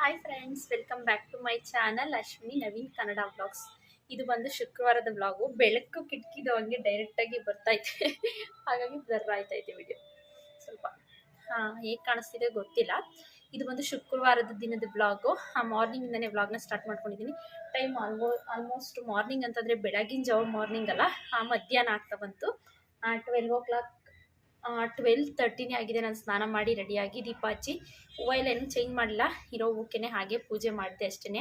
Hi friends, welcome back to my channel Ashwini Naveen Kannada vlogs. ಇದು ಬಂದು ಶುಕ್ರವಾರದ ವ್ಲಾಗು. ಬೆಳಕು ಕಿಟಕಿದು ಹಂಗೆ ಡೈರೆಕ್ಟಾಗಿ ಬರ್ತೈತೆ, ಹಾಗಾಗಿ ಬ್ಲರ್ ಆಯ್ತೈತೆ ವಿಡಿಯೋ ಸ್ವಲ್ಪ. ಹೇಗೆ ಕಾಣಿಸ್ತಿದೆ ಗೊತ್ತಿಲ್ಲ. ಇದು ಬಂದು ಶುಕ್ರವಾರದ ದಿನದ ವ್ಲಾಗು. ಮಾರ್ನಿಂಗಿಂದನೇ ವ್ಲಾಗ್ನ ಸ್ಟಾರ್ಟ್ ಮಾಡ್ಕೊಂಡಿದ್ದೀನಿ. ಟೈಮ್ ಆಲ್ಮೋಸ್ಟ್ ಮಾರ್ನಿಂಗ್ ಅಂತಂದರೆ ಬೆಳಗಿನ ಜಾವ ಮಾರ್ನಿಂಗ್ ಅಲ್ಲ, ಮಧ್ಯಾಹ್ನ ಆಗ್ತಾ ಬಂತು. 12:30 ಆಗಿದೆ. ನಾನು ಸ್ನಾನ ಮಾಡಿ ರೆಡಿಯಾಗಿ ದೀಪ ಹಚ್ಚಿ ಹೂವು ಎಲ್ಲ ಏನೂ ಚೇಂಜ್ ಮಾಡಿಲ್ಲ, ಇರೋ ಹೂಕೆನೆ ಹಾಗೆ ಪೂಜೆ ಮಾಡಿದೆ ಅಷ್ಟೇ.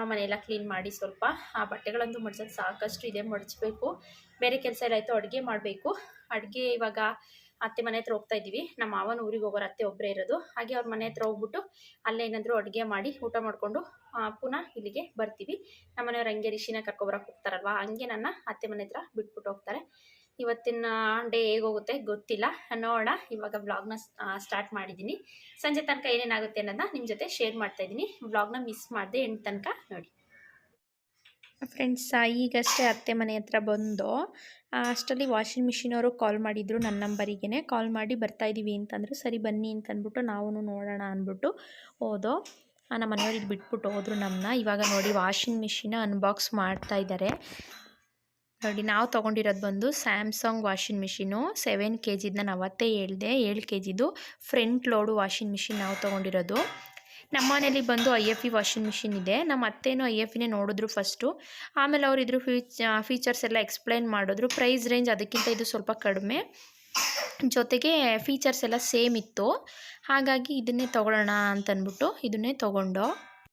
ಮನೆಯೆಲ್ಲ ಕ್ಲೀನ್ ಮಾಡಿ ಸ್ವಲ್ಪ ಬಟ್ಟೆಗಳಂತೂ ಮಡ್ಚೋದು ಸಾಕಷ್ಟು ಇದೆ, ಮಡಚಬೇಕು. ಬೇರೆ ಕೆಲಸ ಎಲ್ಲ ಆಯಿತು, ಅಡುಗೆ ಮಾಡಬೇಕು. ಅಡುಗೆ ಇವಾಗ ಅತ್ತೆ ಮನೆ ಹತ್ರ ಹೋಗ್ತಾ ಇದ್ದೀವಿ. ನಮ್ಮ ಮಾವನ ಊರಿಗೆ ಹೋಗೋರು, ಅತ್ತೆ ಒಬ್ಬರೇ ಇರೋದು. ಹಾಗೆ ಅವ್ರ ಮನೆ ಹತ್ರ ಹೋಗ್ಬಿಟ್ಟು ಅಲ್ಲೇನಾದರೂ ಅಡುಗೆ ಮಾಡಿ ಊಟ ಮಾಡಿಕೊಂಡು ಪುನಃ ಇಲ್ಲಿಗೆ ಬರ್ತೀವಿ. ನಮ್ಮ ಮನೆಯವ್ರು ಹಂಗೆ ರಿಷಿನ ಕರ್ಕೊಬರಕ್ಕೆ ಹೋಗ್ತಾರಲ್ವ, ಹಂಗೆ ನನ್ನ ಅತ್ತೆ ಮನೆ ಹತ್ರ ಬಿಟ್ಬಿಟ್ಟು ಹೋಗ್ತಾರೆ. ಇವತ್ತಿನ ಡೇ ಹೇಗೋಗುತ್ತೆ ಗೊತ್ತಿಲ್ಲ, ನೋಡೋಣ. ಇವಾಗ ವ್ಲಾಗ್ನ ಸ್ಟಾರ್ಟ್ ಮಾಡಿದ್ದೀನಿ. ಸಂಜೆ ತನಕ ಏನೇನಾಗುತ್ತೆ ಅನ್ನೋದನ್ನ ನಿಮ್ಮ ಜೊತೆ ಶೇರ್ ಮಾಡ್ತಾಯಿದ್ದೀನಿ. ವ್ಲಾಗ್ನ ಮಿಸ್ ಮಾಡಿದೆ ಎಂಟು ತನಕ ನೋಡಿ. ಫ್ರೆಂಡ್ಸ್, ಈಗಷ್ಟೇ ಅತ್ತೆ ಮನೆ ಹತ್ರ ಬಂದು ಅಷ್ಟರಲ್ಲಿ ವಾಷಿಂಗ್ ಮಿಷಿನವರು ಕಾಲ್ ಮಾಡಿದರು. ನನ್ನ ನಂಬರಿಗೇ ಕಾಲ್ ಮಾಡಿ ಬರ್ತಾಯಿದ್ದೀವಿ ಅಂತಂದರು. ಸರಿ ಬನ್ನಿ ಅಂತಂದ್ಬಿಟ್ಟು ನಾವು ನೋಡೋಣ ಅಂದ್ಬಿಟ್ಟು ಹೋದೋ. ನಮ್ಮ ಮನೆಯವ್ರು ಇದು ಬಿಟ್ಬಿಟ್ಟು ಹೋದರು ನಮ್ಮನ್ನ. ಇವಾಗ ನೋಡಿ ವಾಷಿಂಗ್ ಮಿಷಿನ ಅನ್ಬಾಕ್ಸ್ ಮಾಡ್ತಾ ಇದ್ದಾರೆ ನೋಡಿ. ನಾವು ತೊಗೊಂಡಿರೋದು ಬಂದು ಸ್ಯಾಮ್ಸಂಗ್ ವಾಷಿಂಗ್ ಮಿಷಿನು 7 kg. ನಾನು ಅವತ್ತೇ ಹೇಳಿದೆ 7 kg front load washing machine ನಾವು ತೊಗೊಂಡಿರೋದು. ನಮ್ಮ ಮನೇಲಿ ಬಂದು IFE ವಾಷಿಂಗ್ ಮಿಷಿನ್ ಇದೆ. ನಮ್ಮ ಅತ್ತೇನೂ IFEನೇ ನೋಡಿದ್ರು ಫಸ್ಟು. ಆಮೇಲೆ ಅವರು ಇದ್ರ ಫೀಚರ್ಸ್ ಎಲ್ಲ ಎಕ್ಸ್ಪ್ಲೈನ್ ಮಾಡಿದ್ರು. ಪ್ರೈಸ್ ರೇಂಜ್ ಅದಕ್ಕಿಂತ ಇದು ಸ್ವಲ್ಪ ಕಡಿಮೆ, ಜೊತೆಗೆ ಫೀಚರ್ಸ್ ಎಲ್ಲ ಸೇಮ್ ಇತ್ತು. ಹಾಗಾಗಿ ಇದನ್ನೇ ತೊಗೊಳ್ಳೋಣ ಅಂತಂದ್ಬಿಟ್ಟು ಇದನ್ನೇ ತೊಗೊಂಡು.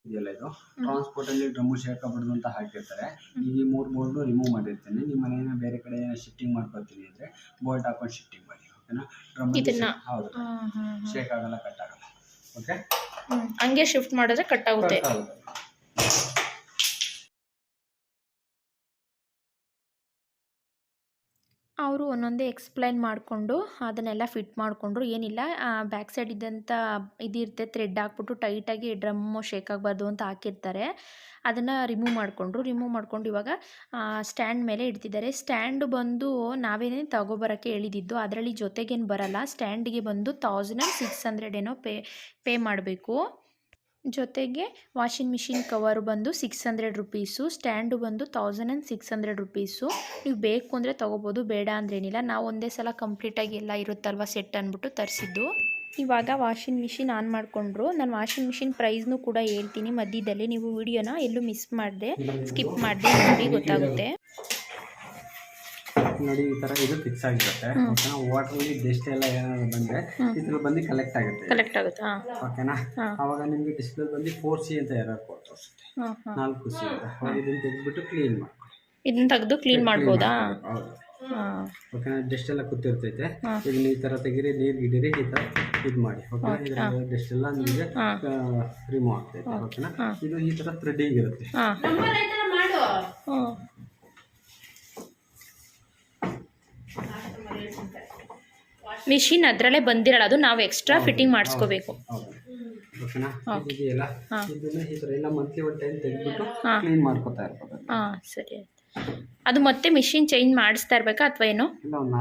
ಇದೆಲ್ಲ ಇದು ಟ್ರಾನ್ಸ್ಪೋರ್ಟ್ ಅಲ್ಲಿ ಡ್ರಮ್ಮು ಶೇಕಬಾರ್ದು ಅಂತ ಹಾಕಿರ್ತಾರೆ. ಈ 3 ಬೋಲ್ಟ್ ರಿಮೂವ್ ಮಾಡಿರ್ತೀನಿ. ನಿಮ್ಮ ಮನೆಯ ಬೇರೆ ಕಡೆ ಶಿಫ್ಟಿಂಗ್ ಮಾಡ್ಕೊಳ್ತೀನಿ ಅಂದರೆ ಬೋಲ್ಟ್ ಹಾಕೊಂಡು ಶಿಫ್ಟಿಂಗ್ ಮಾಡಿ, ಓಕೆನಾ? ಡ್ರಮ್ ಹೌದು, ಶೇಕ್ ಆಗಲ್ಲ, ಕಟ್ ಆಗಲ್ಲ. ಓಕೆ, ಹಂಗೆ ಶಿಫ್ಟ್ ಮಾಡಿದ್ರೆ ಕಟ್ ಆಗುತ್ತೆ. ಅವರು ಒಂದೊಂದೇ ಎಕ್ಸ್ಪ್ಲೈನ್ ಮಾಡಿಕೊಂಡು ಅದನ್ನೆಲ್ಲ ಫಿಟ್ ಮಾಡಿಕೊಂಡ್ರು. ಏನಿಲ್ಲ, ಬ್ಯಾಕ್ ಸೈಡ್ ಇದ್ದಂಥ ಇದಿರುತ್ತೆ, ಥ್ರೆಡ್ ಹಾಕ್ಬಿಟ್ಟು ಟೈಟಾಗಿ ಡ್ರಮ್ಮು ಶೇಕ್ ಆಗಬಾರ್ದು ಅಂತ ಹಾಕಿರ್ತಾರೆ. ಅದನ್ನು ರಿಮೂವ್ ಮಾಡಿಕೊಂಡು ಇವಾಗ ಸ್ಟ್ಯಾಂಡ್ ಮೇಲೆ ಇಡ್ತಿದ್ದಾರೆ. ಸ್ಟ್ಯಾಂಡು ಬಂದು ನಾವೇನೇ ತಗೊಬರೋಕ್ಕೆ ಹೇಳಿದ್ದು, ಅದರಲ್ಲಿ ಜೊತೆಗೇನು ಬರಲ್ಲ. ಸ್ಟ್ಯಾಂಡಿಗೆ ಬಂದು 1600 ಏನೋ ಪೇ ಮಾಡಬೇಕು. ಜೊತೆಗೆ ವಾಷಿಂಗ್ ಮಿಷಿನ್ ಕವರು ಬಂದು 600 ರುಪೀಸು, ಸ್ಟ್ಯಾಂಡು ಬಂದು 1600 ರುಪೀಸು. ನೀವು ಬೇಕು ಅಂದರೆ ತೊಗೋಬೋದು, ಬೇಡ ಅಂದ್ರೇನಿಲ್ಲ. ನಾವು ಒಂದೇ ಸಲ ಕಂಪ್ಲೀಟಾಗಿ ಎಲ್ಲ ಇರುತ್ತಲ್ವ ಸೆಟ್ ಅಂದ್ಬಿಟ್ಟು ತರಿಸಿದ್ದು. ಇವಾಗ ವಾಷಿಂಗ್ ಮಿಷಿನ್ ಆನ್ ಮಾಡಿಕೊಂಡ್ರು. ನಾನು ವಾಷಿಂಗ್ ಮಿಷಿನ್ ಪ್ರೈಸ್ನೂ ಕೂಡ ಹೇಳ್ತೀನಿ ಮಧ್ಯದಲ್ಲಿ. ನೀವು ವಿಡಿಯೋನ ಎಲ್ಲೂ ಮಿಸ್ ಮಾಡಿದೆ, ಸ್ಕಿಪ್ ಮಾಡಿದೆ ನೋಡಿ, ಗೊತ್ತಾಗುತ್ತೆ ನೋಡಿ. ಈ ಥರ ಇದು ಫಿಕ್ಸ್ ಆಗಿರುತ್ತೆ, ಓಕೆನಾ? ವಾಟರಲ್ಲಿ ಡಸ್ಟ್ ಎಲ್ಲ ಏನಾದ್ರು ಬಂದರೆ ಇದ್ರ ಬಂದು ಕಲೆಕ್ಟ್ ಆಗುತ್ತೆ, ಓಕೆನಾ? ಆವಾಗ ನಿಮಗೆ ಡಿಸ್ಪ್ಲೇ ಬಂದು 4C ಅಂತ ಎರರ್ ಕೋಡ್ ತೋರಿಸುತ್ತೆ. 4C ಇದೆ. ಅವಾಗ ಇದನ್ನು ತೆಗೆದುಬಿಟ್ಟು ಕ್ಲೀನ್ ಮಾಡ್ಕೊಳ್ಳಿ. ಇದನ್ನ ತೆಗೆದು ಕ್ಲೀನ್ ಮಾಡ್ಬೋದಾ? ಹೌದು, ಓಕೆನಾ? ಡಸ್ಟ್ ಎಲ್ಲ ಕೂತಿರ್ತೈತೆ. ಇದನ್ನ ಈ ಥರ ತೆಗೀರಿ, ನೀರು ಗಿಡೀರಿ, ಈ ಥರ ಇದು ಮಾಡಿ, ಓಕೆನಾ? ಇದರ ಡಸ್ಟ್ ಎಲ್ಲ ನಿಮಗೆ ರಿಮೂವ್ ಆಗ್ತೈತೆ, ಓಕೆನಾ? ಇದು ಈ ಥರ ಥ್ರೆಡ್ಡಿಂಗ್ ಇರುತ್ತೆ. ಮಿಷಿನ್ ಅದರಲ್ಲೇ ಬಂದಿರಲ್ಲ, ಅದು ನಾವು ಎಕ್ಸ್ಟ್ರಾ ಫಿಟ್ಟಿಂಗ್ ಮಾಡಿಸ್ಕೋಬೇಕು, ಓಕೆನಾ? ಇದೆಯಲ್ಲ, ಇದನ್ನ ಈ ಥರ ಎಲ್ಲ ಮಂತ್ಲಿ ಒಂದು ಟೈಮ್ ತೆಗೆದ್ಬಿಟ್ಟು ಕ್ಲೀನ್ ಮಾಡ್ಕೊತಾ ಇರ್ಬೋದು. ಸರಿ ಆಯ್ತು. ಅದು ಮತ್ತೆ ಮಿಷಿನ್ ಚೇಂಜ್ ಮಾಡಿಸ್ತಾ ಇರಬೇಕಾ ಅಥವಾ ಏನು? ಇಲ್ಲ, ಒಂದು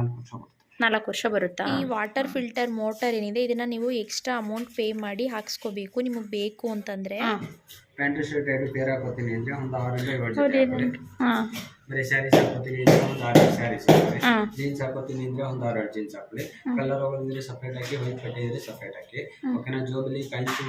4 ವರ್ಷ ಬರುತ್ತಾ? ಈ ವಾಟರ್ ಫಿಲ್ಟರ್ ಮೋಟರ್ ಏನಿದೆ, ಇದನ್ನು ನೀವು ಎಕ್ಸ್ಟ್ರಾ ಅಮೌಂಟ್ ಪೇ ಮಾಡಿ ಹಾಕ್ಸ್ಕೋಬೇಕು, ನಿಮಗೆ ಬೇಕು ಅಂತಂದರೆ. ಪ್ಯಾಂಟ್ ಶರ್ಟ್ 2 ಪೇರ್ ಹಾಕೋತೀನಿ ಅಂದರೆ ಒಂದು 6 ಬರೀ ಸ್ಯಾರೀಸ್ ಹಾಕೋತೀನಿ ಅಂದರೆ ಒಂದು 6 ಸ್ಯಾರೀಸ್ ಹಾಕೊಳ್ಳಿ. ಜೀನ್ಸ್ ಹಾಕೋತೀನಿ ಅಂದರೆ ಒಂದು 6 ಜೀನ್ಸ್ ಹಾಕೊಳ್ಳಿ. ಕಲರ್ ಹೋಗೋದ್ರೆ ಸಪ್ರೇಟ್ ಹಾಕಿ, ವೈಟ್ ಬಟ್ಟೆ ಇದ್ರೆ ಸಪ್ರೇಟ್ ಹಾಕಿ, ಓಕೆನಾ? ಜೋಬಲ್ಲಿ ಕಾಯಿಸಿ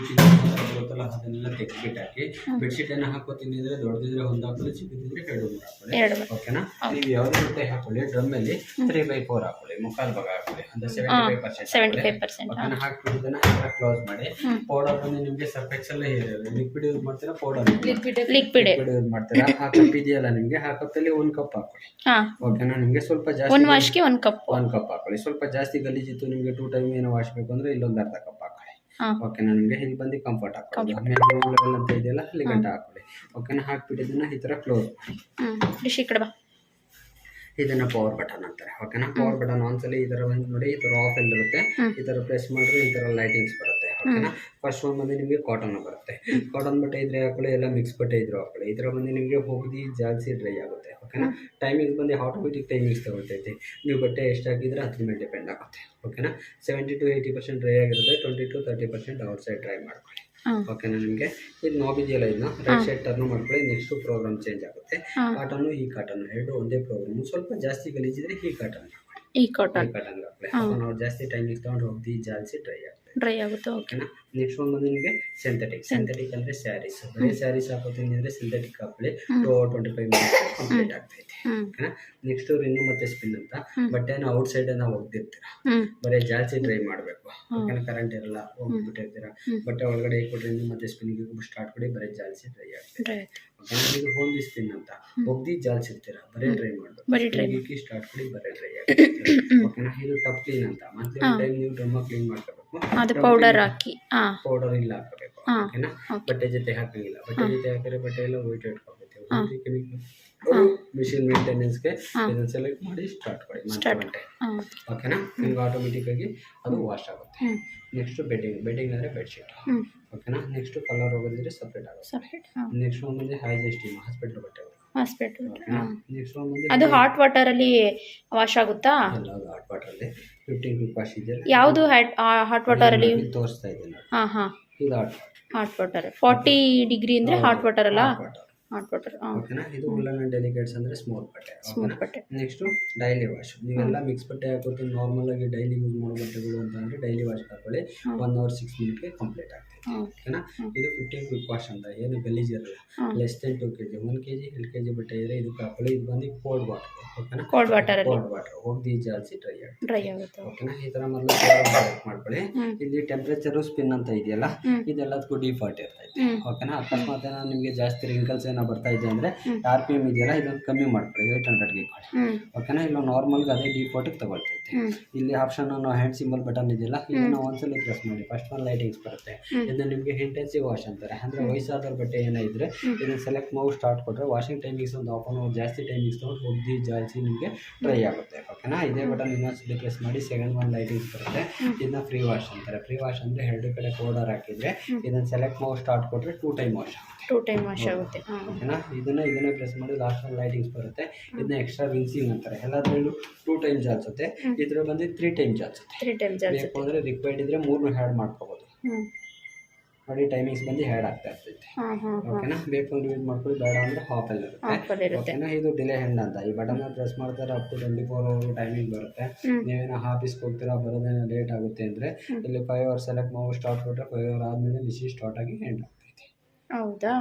ಬರುತ್ತಲ್ಲ ಅದನ್ನೆಲ್ಲ ತೆಗೆದ್ಬಿಟ್ಟು ಹಾಕಿ. ಬೆಡ್ಶೀಟನ್ನು ಹಾಕೋತೀನಿ ಅಂದರೆ ದೊಡ್ಡದಿದ್ರೆ ಒಂದು ಹಾಕೊಳ್ಳಿ, ಚಿಕ್ಕದಿದ್ರೆ 2 ಹಾಕೊಳ್ಳಿ, ಓಕೆನಾ? ನೀವು ಯಾವುದೇ ಬಟ್ಟೆ ಹಾಕೊಳ್ಳಿ, ಡ್ರಮ್ಮಲ್ಲಿ 3/4 ಹಾಕೊಳ್ಳಿ, ಮುಕ್ಕಾಲು ಭಾಗ ಹಾಕೊಳ್ಳಿ, ಅಂದರೆ 75%, ಓಕೆನಾ? ಹಾಕ್ಬಿಟ್ಟು ಇದನ್ನು ಕ್ಲೋಸ್ ಮಾಡಿ. ಪೌಡರ್ ಬಂದು ನಿಮಗೆ ಸರ್ಫೆಕ್ಸಲ್ ಲಿಕ್ವಿಡ್ ಯೂಸ್ ಮಾಡ್ತೀರಾ, ಪೌಡರ್ ಲಿಕ್ವಿಡ್ ಯೂಸ್ ಮಾಡ್ತೀರಾ? ಆ ಕಪ್ ಇದೆಯಲ್ಲ ನಿಮಗೆ, ಆ ಕಪ್ಪಲ್ಲಿ 1 ಕಪ್ ಹಾಕೊಳ್ಳಿ, ಓಕೆನಾ? ನಿಮಗೆ ಸ್ವಲ್ಪ ಜಾಸ್ತಿ, 1 ವಾಶ್ಗೆ 1 ಕಪ್ ಹಾಕೊಳ್ಳಿ. ಸ್ವಲ್ಪ ಜಾಸ್ತಿ ಗಲೀಜಿತ್ತು ನಿಮಗೆ 2 ಟೈಮ್ ಏನೋ ವಾಶ್ ಬೇಕು ಅಂದರೆ ಇಲ್ಲೊಂದು ಅರ್ಧ ಕಪ್ ಹಾಕೊಳ್ಳಿ, ಓಕೆನಾ? ನಿಮಗೆ ಇಲ್ಲಿ ಬಂದು ಕಂಫರ್ಟ್ ಹಾಕೊಳ್ಳಿ, ಲೆವೆಲ್ ಅಂತ ಇದೆಯಲ್ಲ ಅಲ್ಲಿ ಗಂಟೆ ಹಾಕೊಳ್ಳಿ, ಓಕೆನಾ? ಹಾಕ್ಬಿಟ್ಟು ಇದನ್ನ ಈ ಥರ ಕ್ಲೋಸ್ ಮಾಡಿ. ಇದನ್ನ ಪವರ್ ಬಟನ್ ಅಂತಾರೆ, ಓಕೆನಾ? ಪವರ್ ಬಟನ್ ಒಂದ್ಸಲಿ ಈ ಥರ ಬಂದು ನೋಡಿ, ಈ ಥರ ಆಫ್ ಅಲ್ಲಿ ಇರುತ್ತೆ. ಈ ಥರ ಪ್ರೆಸ್ ಮಾಡಿದ್ರೆ ಈ ಥರ ಲೈಟಿಂಗ್ಸ್ ಬರುತ್ತೆ, ಓಕೆನಾ? ಫಸ್ಟ್ ಒಂದು ಬಂದು ನಿಮಗೆ ಕಾಟನ್ ಬರುತ್ತೆ. ಕಾಟನ್ ಬಟ್ಟೆ ಇದ್ರೆ ಹಾಕೊಳ್ಳಿ, ಎಲ್ಲ ಮಿಕ್ಸ್ ಬಟ್ಟೆ ಇದ್ರೆ ಹಾಕೊಳ್ಳಿ. ಈ ಥರ ಬಂದು ನಿಮಗೆ ಹೋಗಿ ಜಾಸ್ತಿ ಡ್ರೈ ಆಗುತ್ತೆ, ಓಕೆನಾ? ಟೈಮಿಂಗ್ಸ್ ಬಂದು ಆಟೋಮೆಟಿಕ್ ಟೈಮಿಂಗ್ಸ್ ತಗೊಳ್ತೈತಿ. ನೀವು ಬಟ್ಟೆ ಎಷ್ಟು ಹಾಕಿದ್ರೆ ಅದ್ರ ಮೇಲೆ ಡಿಪೆಂಡ್ ಆಗುತ್ತೆ, ಓಕೆನಾ? 70 to 80% ಡ್ರೈ ಆಗಿರುತ್ತೆ, 20 to 30% ಔಟ್ ಸೈಡ್ ಡ್ರೈ ಮಾಡ್ಕೊಳ್ಳಿ. ಓಕೆನಾ. ನಿಮಗೆ ಇದು ನಾಬ್ ಇದೆಯಲ್ಲ, ಇದನ್ನ ರೈಟ್ ಸೈಡ್ ಟರ್ನ್ ಮಾಡ್ಕೊಳ್ಳಿ. ನೆಕ್ಸ್ಟ್ ಪ್ರೋಗ್ರಾಮ್ ಚೇಂಜ್ ಆಗುತ್ತೆ. ಕಾಟನ್ನು ಈ ಕಾಟನ್ನು ಎರಡು ಒಂದೇ ಪ್ರೋಗ್ರಾಮ್. ಸ್ವಲ್ಪ ಜಾಸ್ತಿ ಗಲೀಜಿದ್ರೆ ಈ ಕಾಟನ್ ಹಾಕೊಳ್ಳಿ. ಜಾಸ್ತಿ ಟೈಮ್ ಇಟ್ಕೊಂಡು ಹೋಗಿ ಜಾಲಿಸಿ ಡ್ರೈ ಆಗುತ್ತೆ. ಓಕೆನಾ. ನೆಕ್ಸ್ಟ್ ಒಂದು ಬಂದು ನಿಮಗೆ ಸಿಂಥೆಟಿಕ್ ಅಂದರೆ ಸ್ಯಾರೀಸ್. ಬರೀ ಸ್ಯಾರೀಸ್ ಹಾಕೋತೀನಿ ಅಂದರೆ ಸಿಂಥೆಟಿಕ್ ಹಾಕೊಳ್ಳಿ. 25 ಮಿನಿಟ್ಸ್ ಕಂಪ್ಲೀಟ್ ಆಗ್ತೈತೆ. ಓಕೆನಾ. ನೆಕ್ಸ್ಟ್ ರಿನ್ನು ಮತ್ತೆ ಸ್ಪಿನ್ ಅಂತ ಬಟ್ಟೆನ ಔಟ್ ಸೈಡ್ ನಾವು ಹೋಗ್ತಿರ್ತೀರ, ಬರೀ ಜಾಲ್ಸಿ ಡ್ರೈ ಮಾಡಬೇಕು. ಓಕೆನಾ. ಕರೆಂಟ್ ಇರಲ್ಲ, ಹೋಗ್ಬಿಟ್ಟಿರ್ತೀರ, ಬಟ್ಟೆ ಒಳಗಡೆ ಇಟ್ಬಿಟ್ಟು ರಿನ್ನು ಮತ್ತೆ ಸ್ಪಿನ್ಗೆ ಸ್ಟಾರ್ಟ್ ಮಾಡಿ ಬರೀ ಜಾಲ್ಸಿ ಡ್ರೈ ಆಗ್ತದೆ. ಓಕೆನಾ. ಇದು ಹೋಲ್ ಸ್ಪಿನ್ ಅಂತ ಹೋಗ್ದಿ ಜಾಲ್ಸಿರ್ತೀರ, ಬರೀ ಡ್ರೈ ಮಾಡಬೇಕು. ಸ್ಟಾರ್ಟ್ ಮಾಡಿ ಬರೀ ಡ್ರೈ ಆಗ್ತದೆ. ಓಕೆನಾ. ಇದು ಟಪ್ ಕ್ಲೀನ್ ಅಂತ. ಮಂತ್ಲಿ ಟೈಮ್ ನೀವು ಡ್ರಮ್ ಕ್ಲೀನ್ ಮಾಡ್ಕೋಬೇಕು. ಅದು ಪೌಡರ್ ಹಾಕಿ ಪೌಡರ್ ಇಲ್ಲ ಹಾಕಬೇಕು. ಓಕೆನಾ. ಬಟ್ಟೆ ಜೊತೆ ಹಾಕಂಗಿಲ್ಲ. ಬಟ್ಟೆ ಜೊತೆ ಹಾಕಿದ್ರೆ ಬಟ್ಟೆ ಎಲ್ಲ ವೈಟ್ ಇಟ್ಕೋಬೇಕು. ಮಿಷಿನ್ ಮೇಂಟೆನೆನ್ಸ್ಗೆ ಇದನ್ನು ಸೆಲೆಕ್ಟ್ ಮಾಡಿ ಸ್ಟಾರ್ಟ್ ಮಾಡಿ ಗಂಟೆ. ಓಕೆನಾ. ನಿಮ್ಗೆ ಆಟೋಮೆಟಿಕ್ ಆಗಿ ಅದು ವಾಶ್ ಆಗುತ್ತೆ. ನೆಕ್ಸ್ಟ್ ಬೆಡ್ಡಿಂಗ್ ಅಂದರೆ ಬೆಡ್ಶೀಟ್. ಓಕೆನಾ. ನೆಕ್ಸ್ಟ್ ಕಲರ್ ಹೋಗೋದಿದ್ರೆ ಸಪ್ರೇಟ್ ಆಗುತ್ತೆ. ನೆಕ್ಸ್ಟ್ ಒಂದು ಬಂದು ಹೈಜೆಸ್ಟಿನ್ ಹಾಸ್ಪಿಟಲ್ ಬಟ್ಟೆ. ನೆಕ್ಸ್ಟ್ ಒಂದು ಅದು ಹಾಟ್ ವಾಟರ್ ಅಲ್ಲಿ ವಾಶ್ ಆಗುತ್ತಾ? ಹಾಟ್ ವಾಟರ್ ಅಲ್ಲಿ 15 ಕ್ವಿಕ್ ವಾಶ್ ಇದೆ. ಯಾವುದು ಹಾಟ್ ವಾಟರ್ ಅಲ್ಲಿ ತೋರಿಸ್ತಾ ಇದ್ದೀನಿ. ಇದು ಹಾಟ್ ವಾಟರ್ 40 ಡಿಗ್ರಿ ಅಂದ್ರೆ ಹಾಟ್ ವಾಟರ್ ಅಲ್ಲ? Hot water. ಓಕೆನಾ. ಇದು ಉಲ್ಲನ್ ಅಂಡ್ ಡೆಲಿಕೇಟ್ಸ್ ಅಂದ್ರೆ ಸ್ಮೂತ್ ಬಟ್ಟೆ. Next daily wash. ನೀವೆಲ್ಲ ಮಿಕ್ಸ್ ಬಟ್ಟೆ ಹಾಕೋದು ನಾರ್ಮಲ್ ಆಗಿ ಡೈಲಿ ಯೂಸ್ ಮಾಡೋ ಬಟ್ಟೆಗಳು ಅಂತ ಅಂದ್ರೆ ಡೈಲಿ ವಾಶ್ ಹಾಕೊಳ್ಳಿ. 1 hour 6 minutes ಕಂಪ್ಲೀಟ್ ಆಗ್ತದೆ. ಓಕೆನಾ. ಇದು 15 ಕ್ವಿಕ್ ವಾಶ್ ಅಂತ. ಏನು ಗಲೀಜ್ ಇರಲ್ಲ. Less than 2 kg 1 kg 2 kg ಬಟ್ಟೆ ಇದ್ರೆ ಇದು ಹಾಕೊಳ್ಳಿ. ಇದು ಬಂದು ಕೋಲ್ಡ್ ವಾಟರ್. ಓಕೆನಾ. ಕೋಲ್ಡ್ ವಾಟರ್ ಹೋಗಿ ಜಾಲ್ಸಿ ಡ್ರೈ ಆಗುತ್ತೆ. ಓಕೆನಾ. ಈ ತರ ಮೊದಲು ಸೆಲೆಕ್ಟ್ ಮಾಡ್ಕೊಳ್ಳಿ. ಇಲ್ಲಿ ಟೆಂಪರೇಚರ್ ಸ್ಪಿನ್ ಅಂತ ಇದೆಯಲ್ಲ, ಇದೆಲ್ಲದಕ್ಕೂ ಡಿಫಾಲ್ಟ್ ಇರ್ತೈತೆ. ಓಕೆನಾ. ಅಕಸ್ಮಾತ್ ನಿಮಗೆ ಜಾಸ್ತಿ ರಿಂಕಲ್ಸ್ ಏನೋ ಬರ್ತಾ ಇದೆ ಅಂದ್ರೆ RPM ಇದೆಯಲ್ಲ, ಇದನ್ನು ಕಮ್ಮಿ ಮಾಡ್ಕೊಳ್ಳಿ. 800ಗೆ ಇಟ್ಕೊಳ್ಳಿ. ಓಕೆನಾ. ಇಲ್ಲ ನಾರ್ಮಲ್ಗೆ ಅದೇ ಡಿಫಾಲ್ಟ್ ತಗೊಳ್ತೈತೆ. ಇಲ್ಲಿ ಆಪ್ಷನ್ ಹ್ಯಾಂಡ್ ಸಿಂಬಲ್ ಬಟನ್ ಇದೆಯಲ್ಲ, ಇದನ್ನ ಒಂದ್ಸಲ ಪ್ರೆಸ್ ಮಾಡಿ. ಫಸ್ಟ್ ಒಂದು ಲೈಟಿಂಗ್ಸ್ ಬರುತ್ತೆ. ಇದನ್ನ ನಿಮಗೆ ಇಂಟೆನ್ಸಿವ್ ವಾಶ್ ಅಂತಾರೆ. ಅಂದ್ರೆ ವಯಸ್ಸಾದವ್ರ ಬಟ್ಟೆ ಏನಿದ್ರೆ ಇದನ್ನ ಸೆಲೆಕ್ಟ್ ಮಾಡಿ ಸ್ಟಾರ್ಟ್ ಕೊಟ್ಟರೆ ವಾಷಿಂಗ್ ಟೈಮಿಂಗ್ಸ್ ಒಂದು 1/2 hour ಜಾಸ್ತಿ ಟೈಮಿಂಗ್ಸ್ ತಗೊಂಡು ಒಗ್ದಿ ಜಾಲಿಸಿ ನಿಮಗೆ ಡ್ರೈ ಆಗುತ್ತೆ. ಓಕೆನಾ. ಇದೇ ಬಟನ್ ಇನ್ನೊಂದ್ಸಲಿ ಪ್ರೆಸ್ ಮಾಡಿ ಸೆಕೆಂಡ್ ಒಂದು ಲೈಟಿಂಗ್ಸ್ ಬರುತ್ತೆ. ಇದನ್ನ ಫ್ರೀ ವಾಶ್ ಅಂತಾರೆ. ಫ್ರೀ ವಾಶ್ ಅಂದ್ರೆ ಎರಡು ಕಡೆ ಪೌಡರ್ ಹಾಕಿದ್ರೆ ಇದನ್ನ ಸೆಲೆಕ್ಟ್ ಮಾಡಿ ಸ್ಟಾರ್ಟ್ ಕೊಟ್ಟರೆ 2 time ವಾಶ್ ಆಗುತ್ತೆ. ಓಕೆನಾ. ಇದನ್ನೇ ಪ್ರೆಸ್ ಮಾಡಿ ಲಾಸ್ಟ್ ಒಂದು ಲೈಟಿಂಗ್ಸ್ ಬರುತ್ತೆ. ಇದನ್ನ ಎಕ್ಸ್ಟ್ರಾ ರಿನ್ಸಿಂಗ್ ಅಂತಾರೆ. ಎಲ್ಲದರಲ್ಲೂ 2 time ಜಾಲಿಸುತ್ತೆ. ಇದ್ರ ಬಂದು 3 time ಜಾಲಿಸುತ್ತೆ. ಬೇಕು ಅಂದರೆ ರಿಕ್ವೈರ್ಡ್ ಇದ್ರೆ 3 ಆ್ಯಡ್ ಮಾಡ್ಕೋಬೋದು. ನೋಡಿ ಟೈಮಿಂಗ್ಸ್ ಬಂದು ಆ್ಯಡ್ ಆಗ್ತಾ ಇರ್ತೈತೆ. ಓಕೆನಾ. ಬೇಕು ಅಂದ್ರೆ ಯೂಸ್ ಮಾಡ್ಕೊಳ್ಳಿ, ಬೇಡ ಅಂದರೆ ಹಾಫಲ್ಲಿ ಇರುತ್ತೆ. ಓಕೆನಾ. ಇದು ಡಿಲೇ ಹ್ಯಾಂಡ್ ಅಂತ. ಈ ಬಟನ್ ಪ್ರೆಸ್ ಮಾಡ್ತಾರೆ ಅಪ್ ಟು 24 hour ಟೈಮಿಂಗ್ ಬರುತ್ತೆ. ನೀವೇನೋ ಆಫೀಸ್ಗೆ ಹೋಗ್ತೀರಾ, ಬರೋದೇನೋ ಲೇಟ್ ಆಗುತ್ತೆ ಅಂದರೆ ಇಲ್ಲಿ 5 hours ಸೆಲೆಕ್ಟ್ ಮಾಡಿ ಸ್ಟಾರ್ಟ್ ಕೊಟ್ಟರೆ 5 hour ಆದಮೇಲೆ ಮಿಷಿನ್ ಸ್ಟಾರ್ಟ್ ಆಗಿ ಹ್ಯಾಂಡ್ ಆಗ್ತೈತೆ. ಹೌದಾ.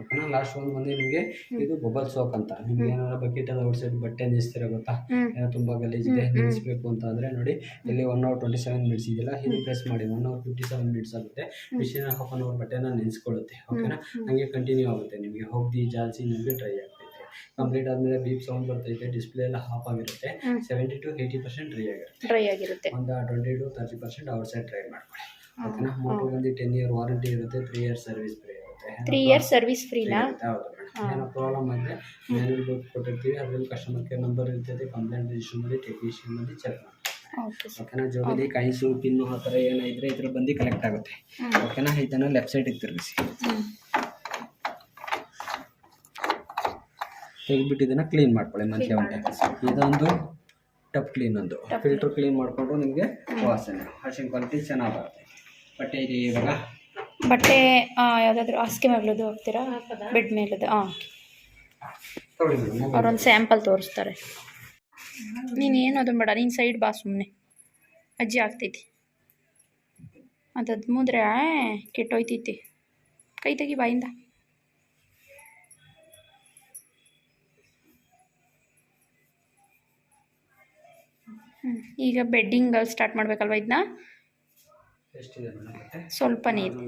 ಓಕೆನಾ. ಲಾಸ್ಟ್ ಒಂದು ಬಂದು ನಿಮಗೆ ಇದು ಬಬಲ್ ಸೋಪ್ ಅಂತ. ನಿಮ್ಗೆ ಏನಾರ ಬಕೆಟ್ ಅಲ್ಲಿ ಔಟ್ ಸೈಡ್ ಬಟ್ಟೆ ನಿಲ್ಲಿಸ್ತೀರ ಗೊತ್ತಾ, ಏನೋ ತುಂಬ ಗಲೀಜಿದೆ ನಿಲ್ಲಿಸ್ಬೇಕು ಅಂತ ಅಂದರೆ ನೋಡಿ ಇಲ್ಲಿ 1 hour 27 minutes ಇದೆಯಲ್ಲ, ಇದು ಪ್ರೆಸ್ ಮಾಡಿ 1 hour 57 minutes ಆಗುತ್ತೆ. ಮಿಷಿನ್ ಹಾಫ್ ಅನ್ ಅವರ್ ಬಟ್ಟೆನ ನೆನೆಸ್ಕೊಳ್ಳುತ್ತೆ. ಓಕೆನಾ. ಹಂಗೆ ಕಂಟಿನ್ಯೂ ಆಗುತ್ತೆ. ನಿಮಗೆ ಹೋಗಿ ಜಾಲಿಸಿ ನಿಮಗೆ ಡ್ರೈ ಆಗ್ತೈತೆ. ಕಂಪ್ಲೀಟ್ ಆದಮೇಲೆ ಬೀಪ್ ಸೌಂಡ್ ಬರ್ತೈತೆ. ಡಿಸ್ಪ್ಲೇ ಎಲ್ಲ ಆಫ್ ಆಗಿರುತ್ತೆ. 70 to 80% ಡ್ರೈ ಆಗಿರುತ್ತೆ. ಒಂದು 20 to 30% ಔಟ್ ಸೈಡ್ ಡ್ರೈ ಮಾಡ್ಕೊಳ್ಳಿ. ಓಕೆನಾ. ಮೋಟರ್ ಬಂದು 10 year ವಾರಂಟಿ ಇರುತ್ತೆ. 3 years ಸರ್ವಿಸ್ ಫ್ರೀ ಇರುತ್ತೆ. 3 years ಸರ್ವಿಸ್ ಫ್ರೀನಾ? ಹೌದು ಮೇಡಮ್. ಏನೋ ಪ್ರಾಬ್ಲಮ್ ಆದರೆ ಮ್ಯಾನ್ಯಲ್ ಬುಕ್ ಕೊಟ್ಟಿರ್ತೀವಿ. ಅದರಲ್ಲಿ ಕಸ್ಟಮರ್ ಕೇರ್ ನಂಬರ್ ಇರ್ತೈತೆ. ಕಂಪ್ಲೇಂಟ್ ರಿಜಿಸ್ಟರ್ ಮಾಡಿ ಟೆಕ್ನಿಷಿಯನ್ ಬಂದು ಚೆಕ್ ಮಾಡ್ತಾರೆ. ಓಕೆನಾ. ಜೋಬಲ್ಲಿ ಕಾಯಿನ್ಸು ಪಿನ್ನು ಆ ಥರ ಏನಿದ್ರೆ ಇದ್ರ ಬಂದು ಕಲೆಕ್ಟ್ ಆಗುತ್ತೆ. ಓಕೆನಾ. ಇದನ್ನು ಲೆಫ್ಟ್ ಸೈಡಿಗೆ ತಿರುಗಿಸಿ ತೆಗೆದ್ಬಿಟ್ಟು ಇದನ್ನು ಕ್ಲೀನ್ ಮಾಡ್ಕೊಳ್ಳಿ. Monthly one time. ಇದೊಂದು ಟಪ್ ಕ್ಲೀನ್, ಒಂದು ಫಿಲ್ಟರ್ ಕ್ಲೀನ್ ಮಾಡಿಕೊಂಡು ನಿಮಗೆ ವಾಷಿಂಗ್ ಕ್ವಾಲಿಟಿ ಚೆನ್ನಾಗಿ ಬರುತ್ತೆ. ಬಟ್ಟೆ ಇದೆ ಇವಾಗ ಬಟ್ಟೆ ಯಾವುದಾದ್ರೂ ಹಾಸಿಗೆ ಮೇಲದು ಹೋಗ್ತೀರಾ, ಬೆಡ್ ಮೇಲದು? ಅವ್ರೊಂದು ಸ್ಯಾಂಪಲ್ ತೋರಿಸ್ತಾರೆ. ನೀನು ಏನದು ಬೇಡ, ನೀನು ಸೈಡ್ ಬಾ ಸುಮ್ಮನೆ. ಅಜ್ಜಿ ಆಗ್ತೈತಿ ಅದು ಮುದ್ರೆ ಕೆಟ್ಟೋಯ್ತೈತಿ. ಕೈ ತೆಗಿ ಬಾಯಿಂದ. ಈಗ ಬೆಡ್ಡಿಂಗ್ ಸ್ಟಾರ್ಟ್ ಮಾಡಬೇಕಲ್ವ ಇದನ್ನ? ಸ್ವಲ್ಪ ನೀರು.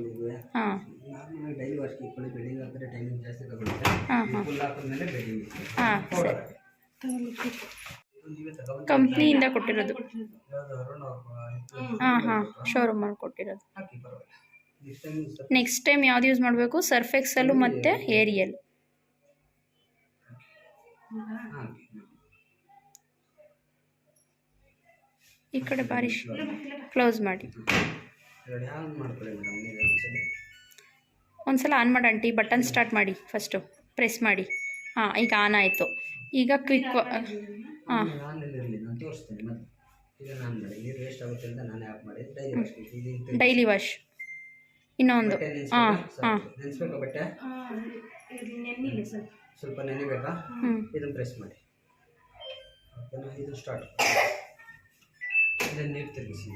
ಕಂಪ್ನಿಯಿಂದ ಕೊಟ್ಟಿರೋದು. ಶೋರೂಮಲ್ಲಿ ಕೊಟ್ಟಿರೋದು. ನೆಕ್ಸ್ಟ್ ಟೈಮ್ ಯಾವ್ದು ಯೂಸ್ ಮಾಡಬೇಕು? ಸರ್ಫ್ ಎಕ್ಸೆಲ್ ಮತ್ತು ಏರಿಯಲ್. ಈ ಕಡೆ ಬಾರಿಶ್ ಕ್ಲೋಸ್ ಮಾಡಿ. ಒಂದ್ಸಲ ಆನ್ ಮಾಡಿ ಆಂಟಿ. ಬಟನ್ ಸ್ಟಾರ್ಟ್ ಮಾಡಿ ಫಸ್ಟು, ಪ್ರೆಸ್ ಮಾಡಿ. ಈಗ ಆನ್ ಆಯಿತು. ಈಗ ಕ್ವಿಕ್ ಡೈಲಿ ವಾಶ್ ಇನ್ನೊಂದು ಬಟ್ಟೆ ಹಾಂ ಹಾಂ ನೆನೆಸ್ಬೇಕಾ ಬಟ್ಟೆ ನೆನ್ನಿಲ್ಲ ಸ್ವಲ್ಪ ಸ್ವಲ್ಪ ನೆನೆಬೇಕಾ ಇದನ್ನು ಪ್ರೆಸ್ ಮಾಡಿ ಓಕೆನಾ ಇದು ಸ್ಟಾರ್ಟ್ ಇದನ್ನು ನೀರು ತಿರುಗಿಸಿ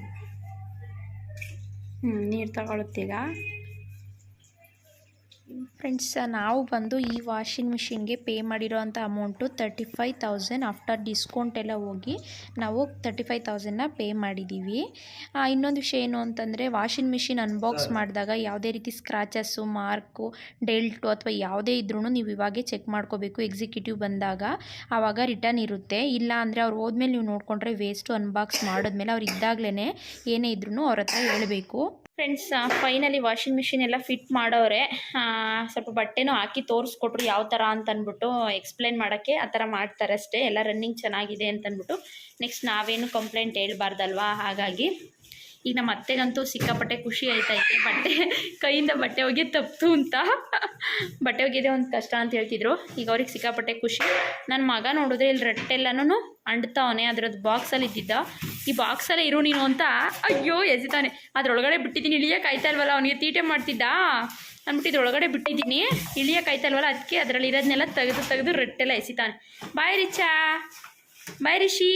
ನೀರು ತಗೊಳುತ್ತೀಗ ಫ್ರೆಂಡ್ಸ್ ನಾವು ಬಂದು ಈ ವಾಷಿಂಗ್ ಮಿಷಿನ್ಗೆ ಪೇ ಮಾಡಿರೋವಂಥ ಅಮೌಂಟು 35,000 ಆಫ್ಟರ್ ಡಿಸ್ಕೌಂಟ್ ಎಲ್ಲ ಹೋಗಿ ನಾವು 35,000ನ ಪೇ ಮಾಡಿದ್ದೀವಿ. ಇನ್ನೊಂದು ವಿಷಯ ಏನು ಅಂತಂದರೆ ವಾಷಿಂಗ್ ಮಿಷಿನ್ ಅನ್ಬಾಕ್ಸ್ ಮಾಡಿದಾಗ ಯಾವುದೇ ರೀತಿ ಸ್ಕ್ರಾಚಸ್ಸು ಮಾರ್ಕು ಡೆಲ್ಟು ಅಥವಾ ಯಾವುದೇ ಇದ್ರೂ ನೀವು ಇವಾಗೇ ಚೆಕ್ ಮಾಡ್ಕೋಬೇಕು. ಎಕ್ಸಿಕ್ಯೂಟಿವ್ ಬಂದಾಗ ಆವಾಗ ರಿಟರ್ನ್ ಇರುತ್ತೆ, ಇಲ್ಲ ಅಂದರೆ ಅವ್ರು ಹೋದ್ಮೇಲೆ ನೀವು ನೋಡಿಕೊಂಡ್ರೆ ವೇಸ್ಟು. ಅನ್ಬಾಕ್ಸ್ ಮಾಡಿದ್ಮೇಲೆ ಅವ್ರು ಇದ್ದಾಗಲೇ ಏನೇ ಇದ್ರೂ ಅವ್ರ ಹತ್ರ ಹೇಳಬೇಕು. ಫ್ರೆಂಡ್ಸ್ ಫೈನಲಿ ವಾಷಿಂಗ್ ಮಿಷಿನ್ ಎಲ್ಲ ಫಿಟ್ ಮಾಡೋರೆ. ಸ್ವಲ್ಪ ಬಟ್ಟೆನೂ ಹಾಕಿ ತೋರಿಸ್ಕೊಟ್ರು ಯಾವ ಥರ ಅಂತಂದ್ಬಿಟ್ಟು ಎಕ್ಸ್ಪ್ಲೇನ್ ಮಾಡೋಕ್ಕೆ ಆ ಥರ ಮಾಡ್ತಾರೆ ಅಷ್ಟೇ. ಎಲ್ಲ ರನ್ನಿಂಗ್ ಚೆನ್ನಾಗಿದೆ ಅಂತಂದ್ಬಿಟ್ಟು ನೆಕ್ಸ್ಟ್ ನಾವೇನು ಕಂಪ್ಲೇಂಟ್ ಹೇಳ್ಬಾರ್ದಲ್ವಾ. ಹಾಗಾಗಿ ಈಗ ನಮ್ಮ ಅತ್ತೆಗಂತೂ ಸಿಕ್ಕಾಪಟ್ಟೆ ಖುಷಿ ಆಯ್ತೈತೆ. ಕೈಯಿಂದ ಬಟ್ಟೆ ಒಗೆಯೋದು ತಪ್ಪಿತು ಅಂತ ಬಟ್ಟೆ ಒಗೆಯೋದೇ ಒಂದು ಕಷ್ಟ ಅಂತ ಹೇಳ್ತಿದ್ರು. ಈಗ ಅವ್ರಿಗೆ ಸಿಕ್ಕಾಪಟ್ಟೆ ಖುಷಿ. ನನ್ನ ಮಗ ನೋಡಿದ್ರೆ ಇಲ್ಲಿ ರಟ್ಟೆಲ್ಲನೂ ಅಂಡ್ತಾವನೆ. ಅದರದ್ದು ಬಾಕ್ಸಲ್ಲಿ ಇದ್ದಿದ್ದ ಈ ಬಾಕ್ಸಲ್ಲೇ ಇರು ನೀನು ಅಂತ ಅಯ್ಯೋ ಎಸಿತಾನೆ. ಅದರೊಳಗಡೆ ಬಿಟ್ಟಿದ್ದೀನಿ, ಇಳಿಯೋಕೆ ಆಯ್ತಾ ಇಲ್ವಲ್ಲ, ಅವನಿಗೆ ತೀಟೆ ಮಾಡ್ತಿದ್ದ ಅಂದ್ಬಿಟ್ಟು ಇದ್ರೊಳಗಡೆ ಬಿಟ್ಟಿದ್ದೀನಿ, ಇಳಿಯೋಕೆ ಆಯ್ತಾ ಇಲ್ವಲ್ಲ, ಅದಕ್ಕೆ ಅದರಲ್ಲಿ ಇರೋದನ್ನೆಲ್ಲ ತೆಗೆದು ರಟ್ಟೆಲ್ಲ ಎಸಿತಾನೆ. ಬಾಯ್ ರಿಚಾ, ಬಾಯ್ ರಿಷಿ.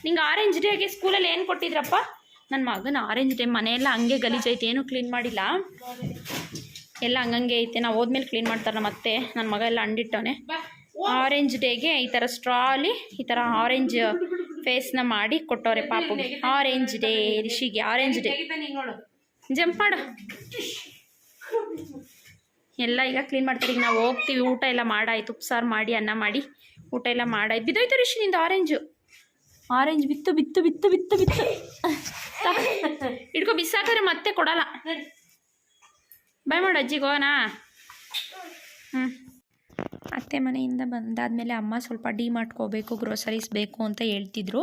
ನಿಂಗೆ ಆರೆಂಜ್ ಡೇಗೆ ಸ್ಕೂಲಲ್ಲಿ ಏನು ಕೊಟ್ಟಿದ್ರಪ್ಪ? ನನ್ನ ಮಗನ ಆರೆಂಜ್ ಡೇ ಮನೆಯೆಲ್ಲ ಹಂಗೆ ಗಲೀಜೈತೆ, ಏನೂ ಕ್ಲೀನ್ ಮಾಡಿಲ್ಲ, ಎಲ್ಲ ಹಂಗಂಗೆ ಐತೆ. ನಾವು ಹೋದ್ಮೇಲೆ ಕ್ಲೀನ್ ಮಾಡ್ತಾರೆ ನಮ್ಮ ಅತ್ತೆ. ನನ್ನ ಮಗ ಎಲ್ಲ ಅಂಡಿಟ್ಟವನೆ. ಆರೆಂಜ್ ಡೇಗೆ ಈ ಥರ ಸ್ಟ್ರಾಲಿ ಈ ಥರ ಆರೆಂಜ್ ಫೇಸ್ನ ಮಾಡಿ ಕೊಟ್ಟವ್ರೆ ಪಾಪುಗೆ. ಆರೆಂಜ್ ಡೇ ರಿಷಿಗೆ ಆರೆಂಜ್ ಡೇ. ಜಂಪ್ ಮಾಡು. ಎಲ್ಲ ಈಗ ಕ್ಲೀನ್ ಮಾಡ್ತಾರೆ. ಈಗ ನಾವು ಹೋಗ್ತೀವಿ. ಊಟ ಎಲ್ಲ ಮಾಡಾಯ್ತು, ಉಪ್ಸಾರು ಮಾಡಿ ಅನ್ನ ಮಾಡಿ ಊಟ ಎಲ್ಲ ಮಾಡಾಯ್ತು. ಬಿದ್ದೋಯ್ತು ರಿಷಿ ನಿಂದು ಆರೆಂಜ್ ಬಿತ್ತು ಬಿತ್ತು ಬಿತ್ತು ಬಿತ್ತು ಬಿತ್ತು ಹಿಡ್ಕೊ, ಬಿಸಾಕರೆ ಮತ್ತೆ ಕೊಡಲ್ಲ. ಬಾಯ್ ಮಾಡು ಅಜ್ಜಿಗೆ ಹೋಗೋಣ. ಅತ್ತೆ ಮನೆಯಿಂದ ಬಂದಾದಮೇಲೆ ಅಮ್ಮ ಸ್ವಲ್ಪ ಡಿಮಾರ್ಟ್ಗೆ ಹೋಗಬೇಕು, ಗ್ರೋಸರೀಸ್ ಬೇಕು ಅಂತ ಹೇಳ್ತಿದ್ರು.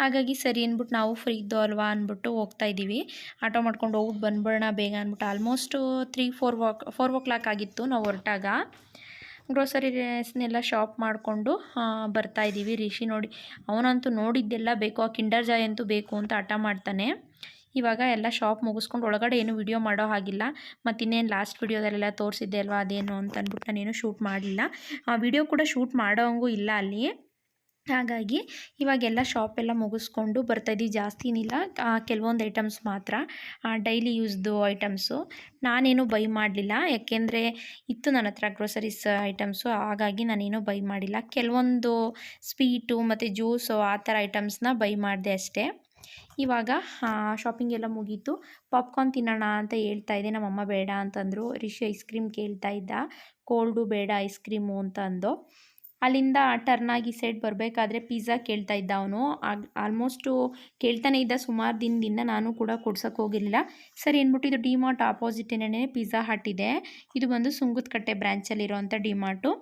ಹಾಗಾಗಿ ಸರಿ ಅಂದ್ಬಿಟ್ಟು ನಾವು ಫ್ರೀ ಇದ್ದೋ ಅಲ್ವಾ ಅಂದ್ಬಿಟ್ಟು ಹೋಗ್ತಾಯಿದ್ದೀವಿ. ಆಟೋ ಮಾಡ್ಕೊಂಡು ಹೋಗ್ಬಿಟ್ಟು ಬಂದ್ಬಿಡೋಣ ಬೇಗ ಅಂದ್ಬಿಟ್ಟು. ಆಲ್ಮೋಸ್ಟು 4 ಓ ಕ್ಲಾಕ್ ಆಗಿತ್ತು ನಾವು ಹೊರಟಾಗ. ಗ್ರೋಸರೀಸ್ನೆಲ್ಲ ಶಾಪ್ ಮಾಡಿಕೊಂಡು ಬರ್ತಾಯಿದ್ದೀವಿ. ರಿಷಿ ನೋಡಿ, ಅವನಂತೂ ನೋಡಿದ್ದೆಲ್ಲ ಬೇಕು. ಆ ಕಿಂಡರ್ ಜಾಯ್ ಅಂತೂ ಬೇಕು ಅಂತ ಹಠ ಮಾಡ್ತಾನೆ. ಇವಾಗ ಎಲ್ಲ ಶಾಪ್ ಮುಗಿಸ್ಕೊಂಡು ಒಳಗಡೆ ಏನು ವಿಡಿಯೋ ಮಾಡೋ ಹಾಗಿಲ್ಲ. ಮತ್ತು ಇನ್ನೇನು ಲಾಸ್ಟ್ ವಿಡಿಯೋದಲ್ಲೆಲ್ಲ ತೋರಿಸಿದ್ದೆ ಅಲ್ವಾ ಅದೇನು ಅಂತ ಅಂದ್ಬಿಟ್ಟು ನಾನೇನು ಶೂಟ್ ಮಾಡಲಿಲ್ಲ. ಆ ವಿಡಿಯೋ ಕೂಡ ಶೂಟ್ ಮಾಡೋಂಗೂ ಇಲ್ಲ ಅಲ್ಲಿ. ಹಾಗಾಗಿ ಇವಾಗೆಲ್ಲ ಶಾಪೆಲ್ಲ ಮುಗಿಸ್ಕೊಂಡು ಬರ್ತಾಯಿದ್ದೀವಿ. ಜಾಸ್ತಿ ಏನಿಲ್ಲ, ಕೆಲವೊಂದು ಐಟಮ್ಸ್ ಮಾತ್ರ, ಡೈಲಿ ಯೂಸ್ದು ಐಟಮ್ಸು. ನಾನೇನು ಬೈ ಮಾಡಲಿಲ್ಲ, ಯಾಕೆಂದರೆ ಇತ್ತು ನನ್ನ ಹತ್ರ ಗ್ರೋಸರೀಸ್ ಐಟಮ್ಸು. ಹಾಗಾಗಿ ನಾನೇನು ಬೈ ಮಾಡಿಲ್ಲ. ಕೆಲವೊಂದು ಸ್ವೀಟು ಮತ್ತು ಜ್ಯೂಸು ಆ ಥರ ಐಟಮ್ಸ್ನ ಬೈ ಮಾಡಿದೆ ಅಷ್ಟೇ. ಇವಾಗ ಶಾಪಿಂಗ್ ಎಲ್ಲ ಮುಗೀತು. ಪಾಪ್ಕಾರ್ನ್ ತಿನ್ನೋಣ ಅಂತ ಹೇಳ್ತಾಯಿದ್ದೆ. ನಮ್ಮಮ್ಮ ಬೇಡ ಅಂತಂದರು. ರಿಷಿ ಐಸ್ ಕ್ರೀಮ್ ಕೇಳ್ತಾ ಇದ್ದ, ಕೋಲ್ಡು ಬೇಡ ಐಸ್ ಕ್ರೀಮು ಅಂತ ಅಂದು. ಅಲ್ಲಿಂದ ಟರ್ನಾಗಿ ಸೈಡ್ ಬರಬೇಕಾದ್ರೆ ಪಿಜ್ಜಾ ಕೇಳ್ತಾ ಇದ್ದ ಅವನು. ಆಲ್ಮೋಸ್ಟು ಕೇಳ್ತಾನೆ ಇದ್ದ ಸುಮಾರು ದಿನದಿಂದ. ನಾನು ಕೂಡ ಕೊಡ್ಸೋಕ್ಕೆ ಹೋಗಿರಲಿಲ್ಲ. ಸರಿ ಅಂದ್ಬಿಟ್ಟು ಇದು ಡಿಮಾರ್ಟ್ ಆಪೋಸಿಟೇನೇ ಪಿಜ್ಜಾ ಹಟ್ ಇದೆ. ಇದು ಬಂದು ಸುಂಗದಕಟ್ಟೆ ಬ್ರ್ಯಾಂಚಲ್ಲಿರೋವಂಥ ಡಿಮಾರ್ಟು.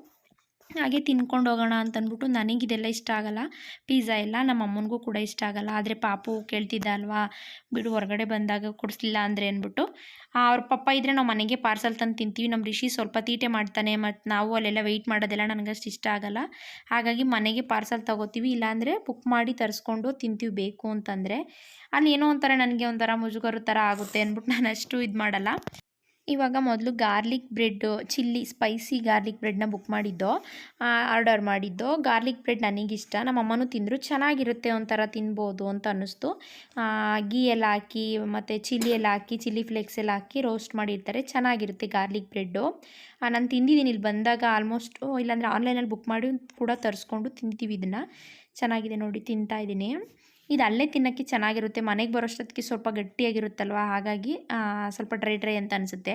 ಹಾಗೆ ತಿನ್ಕೊಂಡು ಹೋಗೋಣ ಅಂತಂದ್ಬಿಟ್ಟು. ನನಗಿದೆಲ್ಲ ಇಷ್ಟ ಆಗಲ್ಲ, ಪಿಜ್ಜಾ ಎಲ್ಲ. ನಮ್ಮ ಅಮ್ಮನಿಗೂ ಕೂಡ ಇಷ್ಟ ಆಗಲ್ಲ. ಆದರೆ ಪಾಪು ಕೇಳ್ತಿದ್ದ ಅಲ್ವಾ, ಬಿಡು ಹೊರಗಡೆ ಬಂದಾಗ ಕೊಡಿಸ್ಲಿಲ್ಲ ಅಂದರೆ ಅಂದ್ಬಿಟ್ಟು. ಅವ್ರ ಪಪ್ಪ ಇದ್ದರೆ ನಾವು ಮನೆಗೆ ಪಾರ್ಸಲ್ ತಂದು ತಿಂತೀವಿ. ನಮ್ಮ ರಿಷಿ ಸ್ವಲ್ಪ ತೀಟೆ ಮಾಡ್ತಾನೆ, ಮತ್ತು ನಾವು ಅಲ್ಲೆಲ್ಲ ವೆಯ್ಟ್ ಮಾಡೋದೆಲ್ಲ ನನಗಷ್ಟು ಇಷ್ಟ ಆಗಲ್ಲ. ಹಾಗಾಗಿ ಮನೆಗೆ ಪಾರ್ಸಲ್ ತೊಗೋತೀವಿ, ಇಲ್ಲಾಂದರೆ ಬುಕ್ ಮಾಡಿ ತರಿಸ್ಕೊಂಡು ತಿಂತೀವಿ ಬೇಕು ಅಂತಂದರೆ. ಅಲ್ಲಿ ಏನೋ ಒಂಥರ ನನಗೆ ಒಂಥರ ಮುಜುಗರ ಥರ ಆಗುತ್ತೆ ಅಂದ್ಬಿಟ್ಟು ನಾನು ಅಷ್ಟು ಇದು ಮಾಡಲ್ಲ. ಇವಾಗ ಮೊದಲು garlic bread, chilli spicy garlic ಬ್ರೆಡ್ನ ಆರ್ಡರ್ ಮಾಡಿದ್ದೋ. ಗಾರ್ಲಿಕ್ ಬ್ರೆಡ್ ನನಗಿಷ್ಟ, ನಮ್ಮ ಅಮ್ಮನೂ ತಿಂದರು. ಚೆನ್ನಾಗಿರುತ್ತೆ, ಒಂಥರ ತಿನ್ಬೋದು ಅಂತ ಅನ್ನಿಸ್ತು. ಗೀ ಎಲ್ಲ ಹಾಕಿ ಮತ್ತು ಚಿಲ್ಲಿ ಎಲ್ಲ ಹಾಕಿ, ಚಿಲ್ಲಿ ಫ್ಲೇಕ್ಸ್ ಎಲ್ಲ ಹಾಕಿ ರೋಸ್ಟ್ ಮಾಡಿರ್ತಾರೆ. ಚೆನ್ನಾಗಿರುತ್ತೆ ಗಾರ್ಲಿಕ್ ಬ್ರೆಡ್ಡು. ನಾನು ತಿಂದಿದ್ದೀನಿ ಇಲ್ಲಿ ಬಂದಾಗ ಆಲ್ಮೋಸ್ಟು. ಇಲ್ಲಾಂದರೆ ಆನ್ಲೈನಲ್ಲಿ ಬುಕ್ ಮಾಡಿ ಕೂಡ ತರಿಸ್ಕೊಂಡು ತಿಂತೀವಿ ಇದನ್ನು. ಚೆನ್ನಾಗಿದೆ ನೋಡಿ, ತಿಂತಾಯಿದ್ದೀನಿ. ಇದು ಅಲ್ಲೇ ತಿನ್ನೋಕ್ಕೆ ಚೆನ್ನಾಗಿರುತ್ತೆ. ಮನೆಗೆ ಬರೋಷ್ಟೊತ್ತಿಗೆ ಸ್ವಲ್ಪ ಗಟ್ಟಿಯಾಗಿರುತ್ತಲ್ವ, ಹಾಗಾಗಿ ಸ್ವಲ್ಪ ಡ್ರೈ ಅಂತ ಅನಿಸುತ್ತೆ.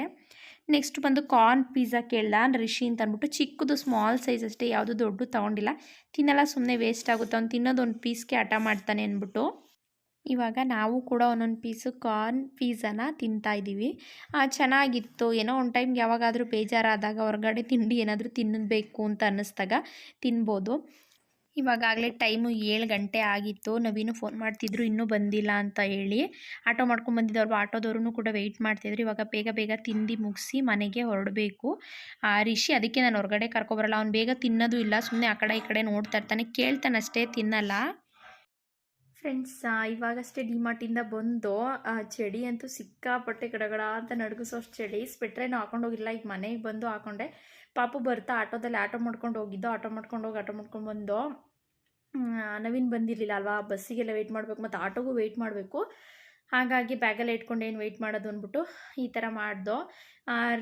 ನೆಕ್ಸ್ಟ್ ಬಂದು ಕಾರ್ನ್ ಪಿಜ್ಜಾ ಕೇಳ್ದ ರಿಷಿ ಅಂತ ಅಂದ್ಬಿಟ್ಟು. ಚಿಕ್ಕದು ಸ್ಮಾಲ್ ಸೈಜ್ ಅಷ್ಟೇ, ಯಾವುದು ದೊಡ್ಡ ತೊಗೊಂಡಿಲ್ಲ. ತಿನ್ನಲ್ಲ, ಸುಮ್ಮನೆ ವೇಸ್ಟ್ ಆಗುತ್ತೆ. ಅವ್ನು ತಿನ್ನೋದು ಒಂದು ಪೀಸ್ಗೆ ಹಠ ಮಾಡ್ತಾನೆ ಅಂದ್ಬಿಟ್ಟು. ಇವಾಗ ನಾವು ಕೂಡ ಒಂದೊಂದು ಪೀಸು ಕಾರ್ನ್ ಪಿಜ್ಜಾನ ತಿಂತಾಯಿದ್ದೀವಿ. ಚೆನ್ನಾಗಿತ್ತು. ಏನೋ ಒಂದು ಟೈಮ್ಗೆ ಯಾವಾಗಾದರೂ ಬೇಜಾರಾದಾಗ ಹೊರಗಡೆ ತಿಂಡಿ ಏನಾದರೂ ತಿನ್ನಬೇಕು ಅಂತ ಅನ್ನಿಸ್ದಾಗ ತಿನ್ಬೋದು. ಇವಾಗಲೇ ಟೈಮು 7 ಗಂಟೆ ಆಗಿತ್ತು. ನವೀನು ಫೋನ್ ಮಾಡ್ತಿದ್ರು, ಇನ್ನೂ ಬಂದಿಲ್ಲ ಅಂತ ಹೇಳಿ. ಆಟೋ ಮಾಡ್ಕೊಂಡು ಬಂದಿದ್ದವ್ರು, ಆಟೋದವ್ರೂ ಕೂಡ ವೆಯ್ಟ್ ಮಾಡ್ತಿದ್ರು. ಇವಾಗ ಬೇಗ ತಿಂದು ಮುಗಿಸಿ ಮನೆಗೆ ಹೊರಡಬೇಕು. ರಿಷಿ ಅದಕ್ಕೆ ನಾನು ಹೊರಗಡೆ ಕರ್ಕೊಬರಲ್ಲ. ಅವ್ನು ಬೇಗ ತಿನ್ನೋದು ಇಲ್ಲ, ಸುಮ್ಮನೆ ಆ ಕಡೆ ಈ ಕಡೆ ನೋಡ್ತಾ ಇರ್ತಾನೆ. ಕೇಳ್ತಾನಷ್ಟೇ, ತಿನ್ನಲ್ಲ. ಫ್ರೆಂಡ್ಸ್ ಇವಾಗಷ್ಟೇ ಡಿಮಾರ್ಟಿಂದ ಬಂದು ಚಳಿ ಅಂತೂ ಸಿಕ್ಕಾಪಟ್ಟೆ ಗಡಗಡ ಅಂತ ನಡುಗಿಸೋ ಅಷ್ಟು ಚಳಿ. ಸ್ವೆಟ್ರೇನು ಹಾಕೊಂಡು ಹೋಗಿಲ್ಲ, ಈಗ ಮನೆಗೆ ಬಂದು ಹಾಕೊಂಡೆ. ಪಾಪು ಬರ್ತಾ ಆಟೋದಲ್ಲಿ ಆಟೋ ಮಾಡ್ಕೊಂಡು ಹೋಗಿದ್ದು, ಆಟೋ ಮಾಡ್ಕೊಂಡು ಬಂದು ನವೀನ್ ಬಂದಿರಲಿಲ್ಲ ಅಲ್ವಾ, ಬಸ್ಸಿಗೆಲ್ಲ ವೆಯ್ಟ್ ಮಾಡಬೇಕು ಮತ್ತು ಆಟೋಗೂ ವೆಯ್ಟ್ ಮಾಡಬೇಕು. ಹಾಗಾಗಿ ಬ್ಯಾಗೆಲ್ಲ ಇಟ್ಕೊಂಡು ಏನು ವೆಯ್ಟ್ ಮಾಡೋದು ಅಂದ್ಬಿಟ್ಟು ಈ ಥರ ಮಾಡ್ದೋ.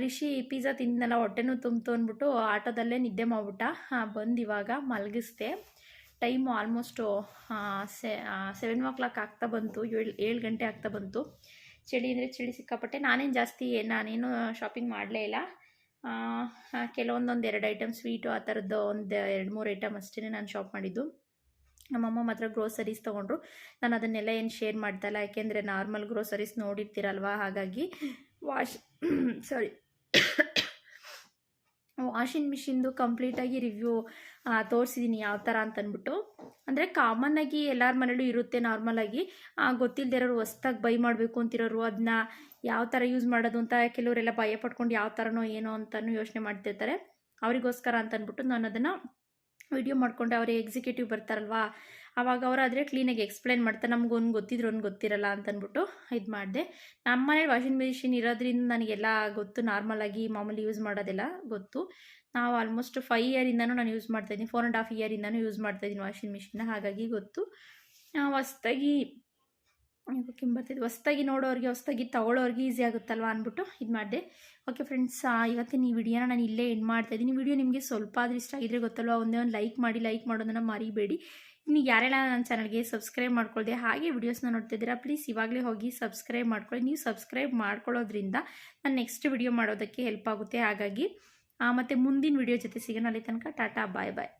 ರಿಷಿ ಪಿಜ್ಜಾ ತಿಂದನಲ್ಲ, ಹೊಟ್ಟೆನೂ ತುಂಬಿತು ಅಂದ್ಬಿಟ್ಟು ಆಟೋದಲ್ಲೇ ನಿದ್ದೆ ಮಾಡಿಬಿಟ್ಟ. ಬಂದು ಇವಾಗ ಮಲಗಿಸ್ದೆ. ಟೈಮು ಆಲ್ಮೋಸ್ಟು 7 ಆಗ್ತಾ ಬಂತು, 7 ಗಂಟೆ ಆಗ್ತಾ ಬಂತು. ಚಳಿ ಅಂದರೆ ಚಳಿ ಸಿಕ್ಕಾಪಟ್ಟೆ. ನಾನೇನು ಶಾಪಿಂಗ್ ಮಾಡಲೇ ಇಲ್ಲ. ಕೆಲವೊಂದೊಂದು 2 ಐಟಮ್ ಸ್ವೀಟು ಆ ಥರದ್ದು ಒಂದು 2-3 ಐಟಮ್ ಅಷ್ಟೇ ನಾನು ಶಾಪ್ ಮಾಡಿದ್ದು. ನಮ್ಮಮ್ಮ ಮಾತ್ರ ಗ್ರೋಸರೀಸ್ ತೊಗೊಂಡ್ರು. ನಾನು ಅದನ್ನೆಲ್ಲ ಏನು ಶೇರ್ ಮಾಡ್ತಾಯಿಲ್ಲ, ಯಾಕೆಂದರೆ ನಾರ್ಮಲ್ ಗ್ರೋಸರೀಸ್ ನೋಡಿರ್ತೀರಲ್ವ, ಹಾಗಾಗಿ ವಾಷಿಂಗ್ ಮಿಷಿನ್ದು ಕಂಪ್ಲೀಟಾಗಿ ರಿವ್ಯೂ ತೋರಿಸಿದ್ದೀನಿ ಯಾವ ಥರ ಅಂತಂದ್ಬಿಟ್ಟು. ಅಂದರೆ ಕಾಮನ್ನಾಗಿ ಎಲ್ಲರ ಮನೇಲೂ ಇರುತ್ತೆ ನಾರ್ಮಲಾಗಿ. ಗೊತ್ತಿಲ್ಲದೆ ಇರೋರು ಹೊಸ್ದಾಗಿ ಬೈ ಮಾಡಬೇಕು ಅಂತಿರೋರು ಅದನ್ನ ಯಾವ ಥರ ಯೂಸ್ ಮಾಡೋದು ಅಂತ ಕೆಲವರೆಲ್ಲ ಭಯ ಪಡ್ಕೊಂಡು ಯಾವ ಥರನೋ ಏನೋ ಅಂತಲೂ ಯೋಚನೆ ಮಾಡ್ತಿರ್ತಾರೆ. ಅವರಿಗೋಸ್ಕರ ಅಂತಂದ್ಬಿಟ್ಟು ನಾನು ಅದನ್ನು ವಿಡಿಯೋ ಮಾಡಿಕೊಂಡೆ. ಅವರೇ ಎಕ್ಸಿಕ್ಯೂಟಿವ್ ಬರ್ತಾರಲ್ವಾ, ಆವಾಗ ಅವರಾದರೆ ಕ್ಲೀನಾಗಿ ಎಕ್ಸ್ಪ್ಲೈನ್ ಮಾಡ್ತಾರೆ. ನಮ್ಗೆ ಒಂದು ಗೊತ್ತಿದ್ರು ಒಂದು ಗೊತ್ತಿರಲ್ಲ ಅಂತಂದ್ಬಿಟ್ಟು ಇದು ಮಾಡಿದೆ. ನಮ್ಮ ಮನೇಲಿ ವಾಷಿಂಗ್ ಮಿಷಿನ್ ಇರೋದ್ರಿಂದ ನನಗೆಲ್ಲ ಗೊತ್ತು, ನಾರ್ಮಲಾಗಿ ಮಾಮೂಲಿ ಯೂಸ್ ಮಾಡೋದೆಲ್ಲ ಗೊತ್ತು. ನಾವು ಆಲ್ಮೋಸ್ಟ್ 5 ಇಯರಿಂದನೂ ನಾನು ಯೂಸ್ ಮಾಡ್ತಾಯಿದ್ದೀನಿ, 4.5 ಇಯರಿಂದನೂ ಯೂಸ್ ಮಾಡ್ತಾಯಿದ್ದೀನಿ ವಾಷಿಂಗ್ ಮಿಷಿನ್ನ, ಹಾಗಾಗಿ ಗೊತ್ತು. ಹೊಸ್ದಾಗಿ ನೋಡೋರಿಗೆ, ಹೊಸ್ದಾಗಿ ತೊಗೊಳ್ಳೋರಿಗೆ ಈಸಿ ಆಗುತ್ತಲ್ವ ಅಂದ್ಬಿಟ್ಟು ಇದು ಮಾಡಿದೆ. ಓಕೆ ಫ್ರೆಂಡ್ಸ್, ಇವತ್ತಿನ ಈ ವಿಡಿಯೋನ ನಾನು ಇಲ್ಲೇ ಎಂಡ್ ಮಾಡ್ತಾಯಿದ್ದೀನಿ. ವಿಡಿಯೋ ನಿಮಗೆ ಸ್ವಲ್ಪ ಆದರೂ ಇಷ್ಟ ಆಗಿದ್ರೆ ಗೊತ್ತಲ್ವ, ಒಂದೇ ಒಂದು ಲೈಕ್ ಮಾಡೋದನ್ನು ಮರಿಬೇಡಿ. ಇನ್ನು ಯಾರೆಲ್ಲ ನನ್ನ ಚಾನಲ್ಗೆ ಸಬ್ಸ್ಕ್ರೈಬ್ ಮಾಡ್ಕೊಳ್ಳದೆ ಹಾಗೆ ವಿಡಿಯೋಸ್ನ ನೋಡ್ತಿದ್ದೀರಾ, ಪ್ಲೀಸ್ ಇವಾಗಲೇ ಹೋಗಿ ಸಬ್ಸ್ಕ್ರೈಬ್ ಮಾಡ್ಕೊಳ್ಳಿ. ನೀವು ಸಬ್ಸ್ಕ್ರೈಬ್ ಮಾಡ್ಕೊಳ್ಳೋದ್ರಿಂದ ನಾನು ನೆಕ್ಸ್ಟ್ ವಿಡಿಯೋ ಮಾಡೋದಕ್ಕೆ ಹೆಲ್ಪ್ ಆಗುತ್ತೆ. ಹಾಗಾಗಿ ಮತ್ತು ಮುಂದಿನ ವಿಡಿಯೋ ಜೊತೆ ಸಿಗೋಣ. ಅಲ್ಲಿ ತನಕ ಟಾಟಾ, ಬಾಯ್ ಬಾಯ್.